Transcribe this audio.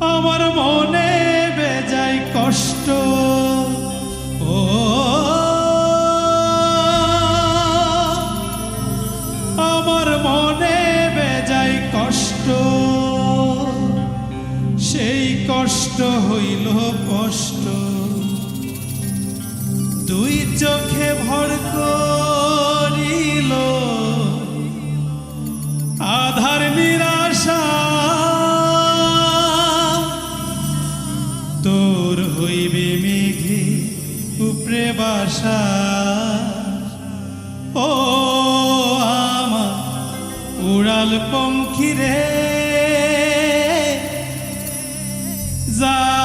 আমার মনে বেজায় কষ্ট ও আমার মনে বেজায় কষ্ট সেই কষ্ট হইল কষ্ট দুই চোখে ভর করিল আধার নিরাশা তোর হইবে মেঘে উপরে বাসা ও আমার উড়াল পঙ্খী রে যা